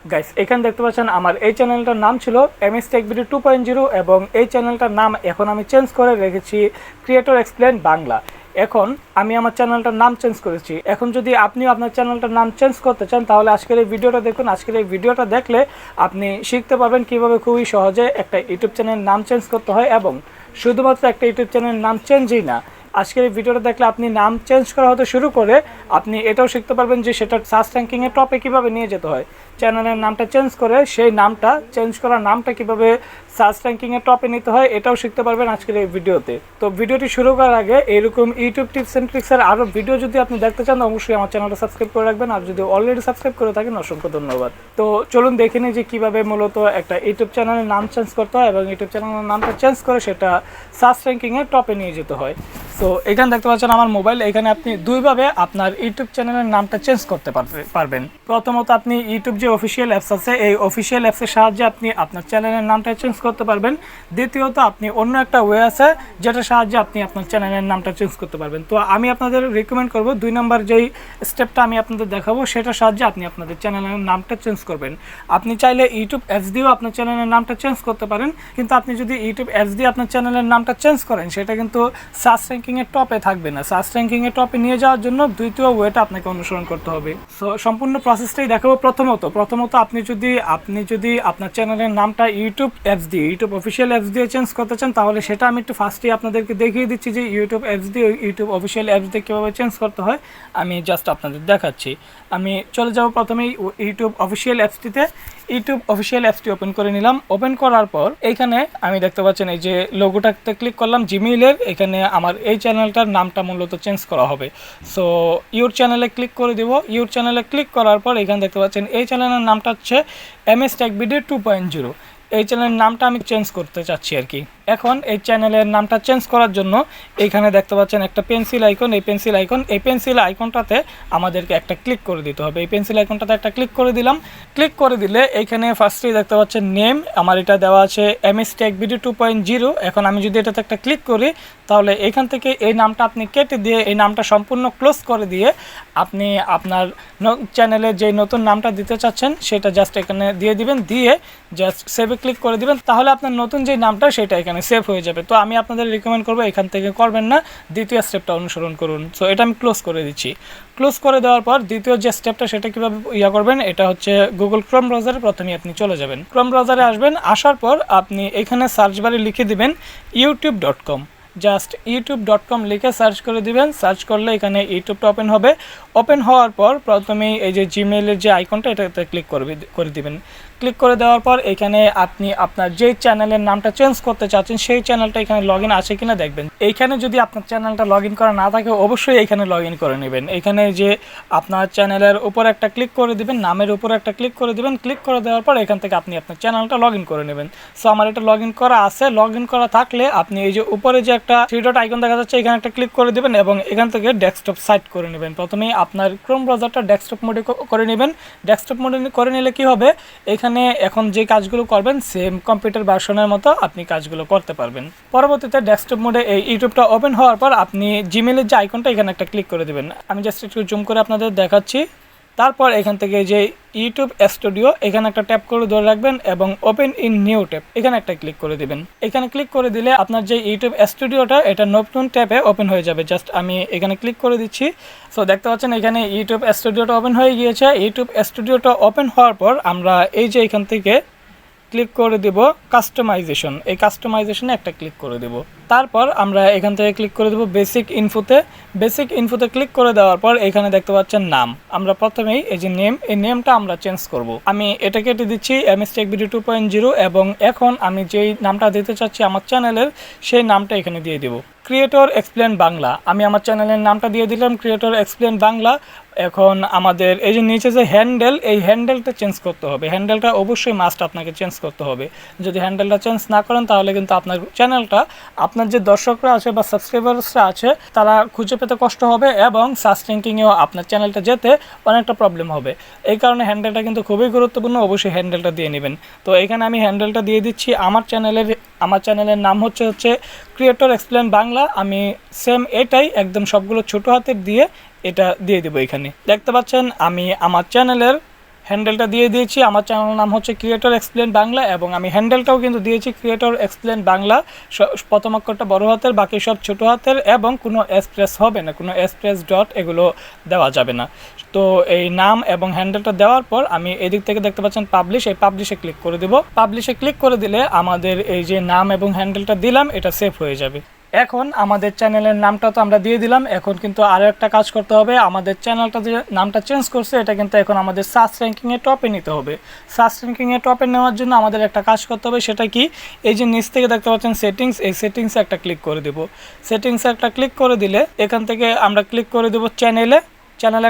Guys এখানে দেখতে পাচ্ছেন আমার এই চ্যানেলটার নাম ছিল এমএস টেক ভিডিও 2.0 এবং এই চ্যানেলটার নাম এখন আমি চেঞ্জ করে রেখেছি ক্রিয়েটর এক্সপ্লেন বাংলা। এখন আমি আমার চ্যানেলটার নাম চেঞ্জ করেছি। এখন যদি আপনি আপনার চ্যানেলটার নাম চেঞ্জ করতে চান তাহলে আজকের এই ভিডিওটা দেখুন। আজকের এই ভিডিওটা দেখলে আপনি শিখতে পারবেন কিভাবে খুবই সহজে একটা ইউটিউব চ্যানেলের নাম চেঞ্জ করতে হয়, এবং শুধুমাত্র একটা ইউটিউব চ্যানেলের নাম চেঞ্জই না, আজকের এই ভিডিওটা দেখলে আপনি নাম চেঞ্জ করা হতে শুরু করে আপনি এটাও শিখতে পারবেন যে সেটা সার্চ র্যাঙ্কিংয়ের টপে কীভাবে নিয়ে যেতে হয়। চ্যানেলের নামটা চেঞ্জ করে সেই নামটা চেঞ্জ করা নামটা কীভাবে সার্চ র্যাঙ্কিংয়ের টপে নিতে হয় এটাও শিখতে পারবেন আজকের এই ভিডিওতে। তো ভিডিওটি শুরু করার আগে এরকম ইউটিউব টিপস অ্যান্ড ট্রিক্সের আরও ভিডিও যদি আপনি দেখতে চান অবশ্যই আমার চ্যানেলটা সাবস্ক্রাইব করে রাখবেন, আর যদি অলরেডি সাবস্ক্রাইব করে থাকেন অসংখ্য ধন্যবাদ। তো চলুন দেখে নিই যে কীভাবে মূলত একটা ইউটিউব চ্যানেলের নাম চেঞ্জ করতে হয় এবং ইউটিউব চ্যানেলের নামটা চেঞ্জ করে সেটা সার্চ র্যাঙ্কিংয়ের টপে নিয়ে যেতে হয়। তো এখানে দেখতে পাচ্ছেন আমার মোবাইল, এখানে আপনি দুইভাবে আপনার ইউটিউব চ্যানেলের নামটা চেঞ্জ করতে পারবেন। প্রথমত আপনি ইউটিউব যে অফিসিয়াল অ্যাপস আছে এই অফিসিয়াল অ্যাপসের সাহায্যে আপনি আপনার চ্যানেলের নামটা চেঞ্জ করতে পারবেন। দ্বিতীয়ত আপনি অন্য একটা ওয়ে আছে যেটার সাহায্যে আপনি আপনার চ্যানেলের নামটা চেঞ্জ করতে পারবেন। তো আমি আপনাদের রিকমেন্ড করব 2 নম্বর যেই স্টেপটা আমি আপনাদের দেখাবো সেটার সাহায্যে আপনি আপনাদের চ্যানেলের নামটা চেঞ্জ করবেন। আপনি চাইলে ইউটিউব অ্যাপস দিয়েও আপনার চ্যানেলের নামটা চেঞ্জ করতে পারেন, কিন্তু আপনি যদি ইউটিউব অ্যাপস দিয়ে আপনার চ্যানেলের নামটা চেঞ্জ করেন সেটা কিন্তু সার্চ র্যাঙ্কিংয়ের টপে থাকবে না। সার্চ র্যাঙ্কিংয়ের টপে নিয়ে যাওয়ার জন্য দ্বিতীয় ওয়েটা আপনাকে অনুসরণ করতে হবে। সো সম্পূর্ণ প্রসেসটাই দেখাবো। প্রথমত আপনি যদি আপনার চ্যানেলের নামটা ইউটিউব অ্যাপস দিয়ে ইউটিউব অফিসিয়াল অ্যাপস দিয়ে চেঞ্জ করতে চান তাহলে সেটা আমি একটু ফার্স্টেই আপনাদেরকে দেখিয়ে দিচ্ছি যে ইউটিউব অ্যাপস দিয়ে ইউটিউব অফিসিয়াল অ্যাপস দিয়ে কীভাবে চেঞ্জ করতে হয় আমি জাস্ট আপনাদের দেখাচ্ছি। আমি চলে যাব প্রথমেই ইউটিউব অফিসিয়াল অ্যাপসটিতে। ইউটিউব অফিসিয়াল অ্যাপসটি ওপেন করে নিলাম। ওপেন করার পর এইখানে আমি দেখতে পাচ্ছেন এই যে লোগোটাতে ক্লিক করলাম জিমেইলের, এখানে আমার এই চ্যানেলটার নামটা মূলত চেঞ্জ করা হবে। সো ইউর চ্যানেলে ক্লিক করে দেবো। ইউর চ্যানেলে ক্লিক করার পর এখানে দেখতে পাচ্ছেন এই চ্যানেলের নামটা হচ্ছে এমএস টেক ভিডিও 2.0। এই চ্যানেলের নামটা আমি চেঞ্জ করতে চাচ্ছি আর কি। এখন এই চ্যানেলের নামটা চেঞ্জ করার জন্য এখানে দেখতে পাচ্ছেন একটা পেন্সিল আইকন, এই পেন্সিল আইকনটাতে আমাদেরকে একটা ক্লিক করে দিতে হবে। এই পেন্সিল আইকনটাতে একটা ক্লিক করে দিলাম। ক্লিক করে দিলে এখানে ফার্স্টেই দেখতে পাচ্ছেন নেম, আমার এটা দেওয়া আছে এমএস টেক ভিডিও 2.0। এখন আমি যদি এটাতে একটা ক্লিক করি তাহলে এখান থেকে এই নামটা আপনি কেটে দিয়ে এই নামটা সম্পূর্ণ ক্লোজ করে দিয়ে আপনি আপনার চ্যানেলে যে নতুন নামটা দিতে চাচ্ছেন সেটা জাস্ট এখানে দিয়ে দিবেন, দিয়ে জাস্ট সেভে ক্লিক করে দিবেন। তাহলে আপনার নতুন যে নামটা সেটা এখানে সেভ হয়ে যাবে। তো আমি আপনাদের রিকমেন্ড করবো এখান থেকে করবেন না, দ্বিতীয় স্টেপটা অনুসরণ করুন। সো এটা আমি ক্লোজ করে দিচ্ছি। ক্লোজ করে দেওয়ার পর দ্বিতীয় যে স্টেপটা সেটা কীভাবে করবেন, এটা হচ্ছে গুগল ক্রোম ব্রাউজারে প্রথমে আপনি চলে যাবেন। ক্রোম ব্রাউজারে আসবেন, আসার পর আপনি এখানে সার্চ বারে লিখে দিবেন youtube.com। জাস্ট youtube.com লিখে সার্চ করে দিবেন। সার্চ করলে এখানে ইউটিউবটা ওপেন হবে। ওপেন হওয়ার পর প্রথমেই এই যে জিমেইলের যে আইকনটা এটাতে ক্লিক করে দিবেন। ক্লিক করে দেওয়ার পর এখানে আপনি আপনার যে চ্যানেলের নামটা চেঞ্জ করতে চাচ্ছেন সেই চ্যানেলটা এখানে লগ ইন আছে কিনা দেখবেন। এইখানে যদি আপনার চ্যানেলটা লগ ইন করা না থাকে অবশ্যই এখানে লগ ইন করে নেবেন। এখানে যে আপনার চ্যানেলের উপর একটা ক্লিক করে দিবেন, নামের উপর একটা ক্লিক করে দিবেন। ক্লিক করে দেওয়ার পর এখান থেকে আপনি আপনার চ্যানেলটা লগ ইন করে নেবেন। সো আমার এটা লগ ইন করা আছে। লগ ইন করা থাকলে আপনি এই যে উপরে যে একটা থ্রি ডট আইকন দেখা যাচ্ছে এখানে একটা ক্লিক করে দেবেন এবং এখান থেকে ডেস্কটপ সাইট করে নেবেন। প্রথমেই আপনার ক্রোম ব্রাউজারটা ডেস্কটপ মোডে করে নেবেন। ডেস্কটপ মোডে করে নিলে কি হবে, এখানে এখন যে কাজগুলো করবেন সেম কম্পিউটার ভার্সনের মতো আপনি কাজগুলো করতে পারবেন। পরবর্তীতে ডেস্কটপ মোডে এই ইউটিউবটা ওপেন হওয়ার পর আপনি জিমেইলের যে আইকনটা এখানে একটা ক্লিক করে দেবেন। আমি জাস্ট একটু জুম করে আপনাদের দেখাচ্ছি। তারপর এখান থেকে যে ইউটিউব স্টুডিও এখানে একটা ট্যাপ করে ধরে রাখবেন এবং ওপেন ইন নিউ ট্যাব এখানে একটা ক্লিক করে দিবেন। এখানে ক্লিক করে দিলে আপনার যে ইউটিউব স্টুডিওটা এটা নতুন ট্যাবে ওপেন হয়ে যাবে। জাস্ট আমি এখানে ক্লিক করে দিচ্ছি। সো দেখতে পাচ্ছেন এখানে ইউটিউব স্টুডিওটা ওপেন হয়ে গিয়েছে। ইউটিউব স্টুডিওটা ওপেন হওয়ার পর আমরা এই যে এখান থেকে ক্লিক করে দেব কাস্টমাইজেশন, এই কাস্টমাইজেশনে একটা ক্লিক করে দেব। তারপর আমরা এখান থেকে ক্লিক করে দেব বেসিক ইনফোতে ক্লিক করে দেওয়ার পর এখানে দেখতে পাচ্ছেন নাম। আমরা প্রথমেই এই যে নেম, এই নেমটা আমরা চেঞ্জ করব। আমি এটা কেটে দিচ্ছি এমএস টেক ভিডিও 2.0 এবং এখন আমি যেই নামটা দিতে চাচ্ছি আমার চ্যানেলের সেই নামটা এখানে দিয়ে দেব ক্রিয়েটর এক্সপ্লেন বাংলা। আমি আমার চ্যানেলের নামটা দিয়ে দিলাম ক্রিয়েটর এক্সপ্লেন বাংলা। এখন আমাদের এই যে নিচে যে হ্যান্ডেল, এই হ্যান্ডেলটা চেঞ্জ করতে হবে। হ্যান্ডেলটা অবশ্যই মাস্ট আপনাকে চেঞ্জ করতে হবে। যদি হ্যান্ডেলটা চেঞ্জ না করেন তাহলে কিন্তু আপনার চ্যানেলটা আপনার যে দর্শকরা আছে বা সাবস্ক্রাইবার্সরা আছে তারা খুঁজে পেতে কষ্ট হবে এবং সার্চ র্যাঙ্কিংয়েও আপনার চ্যানেলটা যেতে অনেকটা প্রবলেম হবে। এই কারণে হ্যান্ডেলটা কিন্তু খুবই গুরুত্বপূর্ণ, অবশ্যই হ্যান্ডেলটা দিয়ে নেবেন। তো এখানে আমি হ্যান্ডেলটা দিয়ে দিচ্ছি। আমার চ্যানেলের নাম হচ্ছে ক্রিয়েটর এক্সপ্লেন বাংলা। আমি সেম এটাই একদম সবগুলো ছোটো হাতের দিয়ে এটা দিয়ে দেবো। এখানে দেখতে পাচ্ছেন আমি আমার চ্যানেলের হ্যান্ডেলটা দিয়ে দিয়েছি। আমার চ্যানেলের নাম হচ্ছে ক্রিয়েটর এক্সপ্লেন বাংলা এবং আমি হ্যান্ডেলটাও কিন্তু দিয়েছি ক্রিয়েটর এক্সপ্লেন বাংলা। প্রথম অক্ষরটা বড় হাতের, বাকি সব ছোট হাতের এবং কোনো এক্সপ্রেস হবে না, কোনো এক্সপ্রেস ডট এগুলো দেওয়া যাবে না। তো এই নাম এবং হ্যান্ডেলটা দেওয়ার পর আমি এদিক থেকে দেখতে পাচ্ছেন পাবলিশ, এই পাবলিশে ক্লিক করে দেব। পাবলিশে ক্লিক করে দিলে আমাদের এই যে নাম এবং হ্যান্ডেলটা দিলাম এটা সেভ হয়ে যাবে। এখন আমাদের চ্যানেলের নামটা তো আমরা দিয়ে দিলাম, এখন কিন্তু আরও একটা কাজ করতে হবে। আমাদের চ্যানেলটা যে নামটা চেঞ্জ করছে এটা কিন্তু এখন আমাদের সার্চ র্যাঙ্কিংয়ে টপে নিতে হবে। সার্চ র্যাঙ্কিংয়ে টপে নেওয়ার জন্য আমাদের একটা কাজ করতে হবে, সেটা কি, এই যে নিচ থেকে দেখতে পাচ্ছেন সেটিংস, এই সেটিংসে একটা ক্লিক করে দেব। সেটিংসে একটা ক্লিক করে দিলে এখান থেকে আমরা ক্লিক করে দেব চ্যানেলে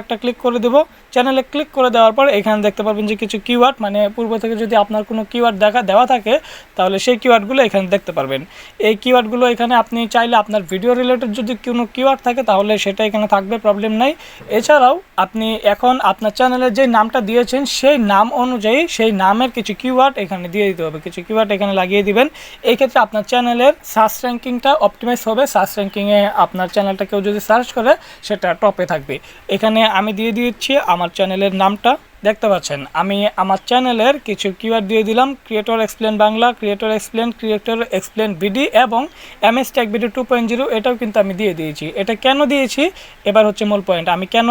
একটা ক্লিক করে দেব। চ্যানেলে ক্লিক করে দেওয়ার পর এখানে দেখতে পারবেন যে কিছু কিওয়ার্ড, মানে পূর্ব থেকে যদি আপনার কোনো কিওয়ার্ড দেওয়া থাকে তাহলে সেই কিওয়ার্ডগুলো এখানে দেখতে পারবেন। এই কিওয়ার্ডগুলো এখানে আপনি চাইলে আপনার ভিডিও রিলেটেড যদি কোনো কিওয়ার্ড থাকে তাহলে সেটা এখানে থাকবে, প্রবলেম নাই। এছাড়াও আপনি এখন আপনার চ্যানেলের যে নামটা দিয়েছেন সেই নাম অনুযায়ী সেই নামের কিছু কিওয়ার্ড এখানে দিয়ে দিতে হবে, কিছু কিওয়ার্ড এখানে লাগিয়ে দিবেন। এই ক্ষেত্রে আপনার চ্যানেলের সার্চ র্যাঙ্কিংটা অপটিমাইজ হবে। সার্চ র্যাঙ্কিংয়ে আপনার চ্যানেলটা কেউ যদি সার্চ করে সেটা টপে থাকবে। এখানে আমি দিয়ে দিচ্ছি আমার চ্যানেলের নামটা, দেখতে পাচ্ছেন আমি আমার চ্যানেলের কিছু কিওয়ার্ড দিয়ে দিলাম, creator explain Bangla, creator explain BD এবং MS টেক ভিডিও 2.0 এটাও কিন্তু আমি দিয়ে দিয়েছি। এটা কেন দিয়েছি এবার হচ্ছে মূল পয়েন্ট, আমি কেন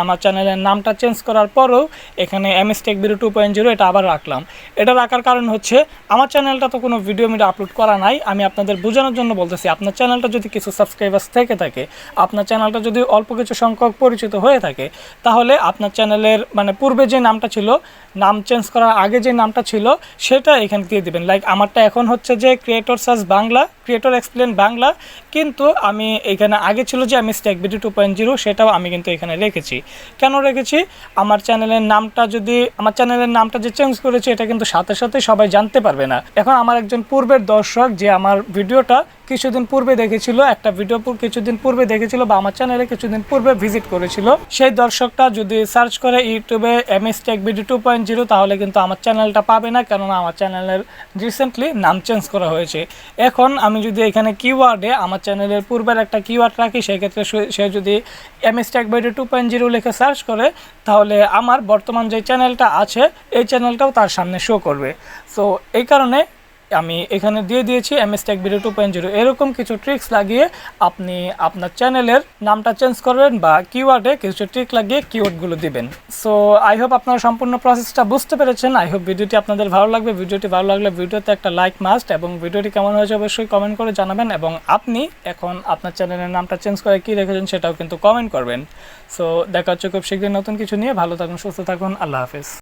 আমার চ্যানেলের নামটা চেঞ্জ করার পরেও এখানে MS টেক ভিডিও 2.0 এটা আবার রাখলাম। এটা রাখার কারণ হচ্ছে আমার চ্যানেলটা তো কোনো ভিডিও আপলোড করা নাই, আমি আপনাদের বোঝানোর জন্য বলতেছি। আপনার চ্যানেলটা যদি কিছু সাবস্ক্রাইবার্স থেকে থাকে, আপনার চ্যানেলটা যদি অল্প কিছু সংখ্যক পরিচিত হয়ে থাকে, তাহলে আপনার চ্যানেলের মানে পূর্বে যে নামটা ছিল, নাম চেঞ্জ করার আগে যে নামটা ছিল সেটা এখানে দিয়ে দিবেন। লাইক আমারটা এখন হচ্ছে যে creator search Bangla, creator explain Bangla, কিন্তু আমি এখানে আগে ছিল যে MS টেক ভিডিও 2.0, সেটাও আমি কিন্তু এখানে রেখেছি। কেন রেখেছি, আমার চ্যানেলের নামটা যে চেঞ্জ করেছি এটা কিন্তু সাথে সাথে সবাই জানতে পারবে না। এখন আমার একজন পূর্বের দর্শক যে আমার ভিডিওটা কিছুদিন পূর্বে দেখেছিল, একটা ভিডিও কিছুদিন পূর্বে দেখেছিল বা আমার চ্যানেলে কিছুদিন পূর্বে ভিজিট করেছিল, সেই দর্শকটা যদি সার্চ করে ইউটিউবে MS টেক ভিডিও 2.0 তাহলে কিন্তু আমার চ্যানেলটা পাবে না, কেননা আমার চ্যানেলের রিসেন্টলি নাম চেঞ্জ করা হয়েছে। এখন আমি যদি এখানে কিওয়ার্ডে আমার চ্যানেলের পূর্বের একটা কিওয়ার্ড রাখি, সেক্ষেত্রে সে যদি MS টেক ভিডিও 2.0 লিখে সার্চ করে তাহলে আমার বর্তমান যে চ্যানেলটা আছে এই চ্যানেলটাও তার সামনে শো করবে। সো এই কারণে আমি এখানে দিয়ে দিয়েছি MS টেক ভিডিও 2.0। এরকম কিছু ট্রিক্স লাগিয়ে আপনি আপনার চ্যানেলের নামটা চেঞ্জ করবেন বা কিওয়ার্ডে কিছু ট্রিক লাগিয়ে কিওয়ার্ডগুলো দিবেন। সো আই হোপ আপনারা সম্পূর্ণ প্রসেসটা বুঝতে পেরেছেন। আই হোপ ভিডিওটি আপনাদের ভালো লাগবে। ভিডিওটি ভালো লাগলে ভিডিওতে একটা লাইক মাস্ট, এবং ভিডিওটি কেমন হয়েছে অবশ্যই কমেন্ট করে জানাবেন, এবং আপনি এখন আপনার চ্যানেলের নামটা চেঞ্জ করে কী রেখেছেন সেটাও কিন্তু কমেন্ট করবেন। সো দেখা হচ্ছে খুব শীঘ্রই নতুন কিছু নিয়ে। ভালো থাকুন, সুস্থ থাকুন, আল্লাহ হাফেজ।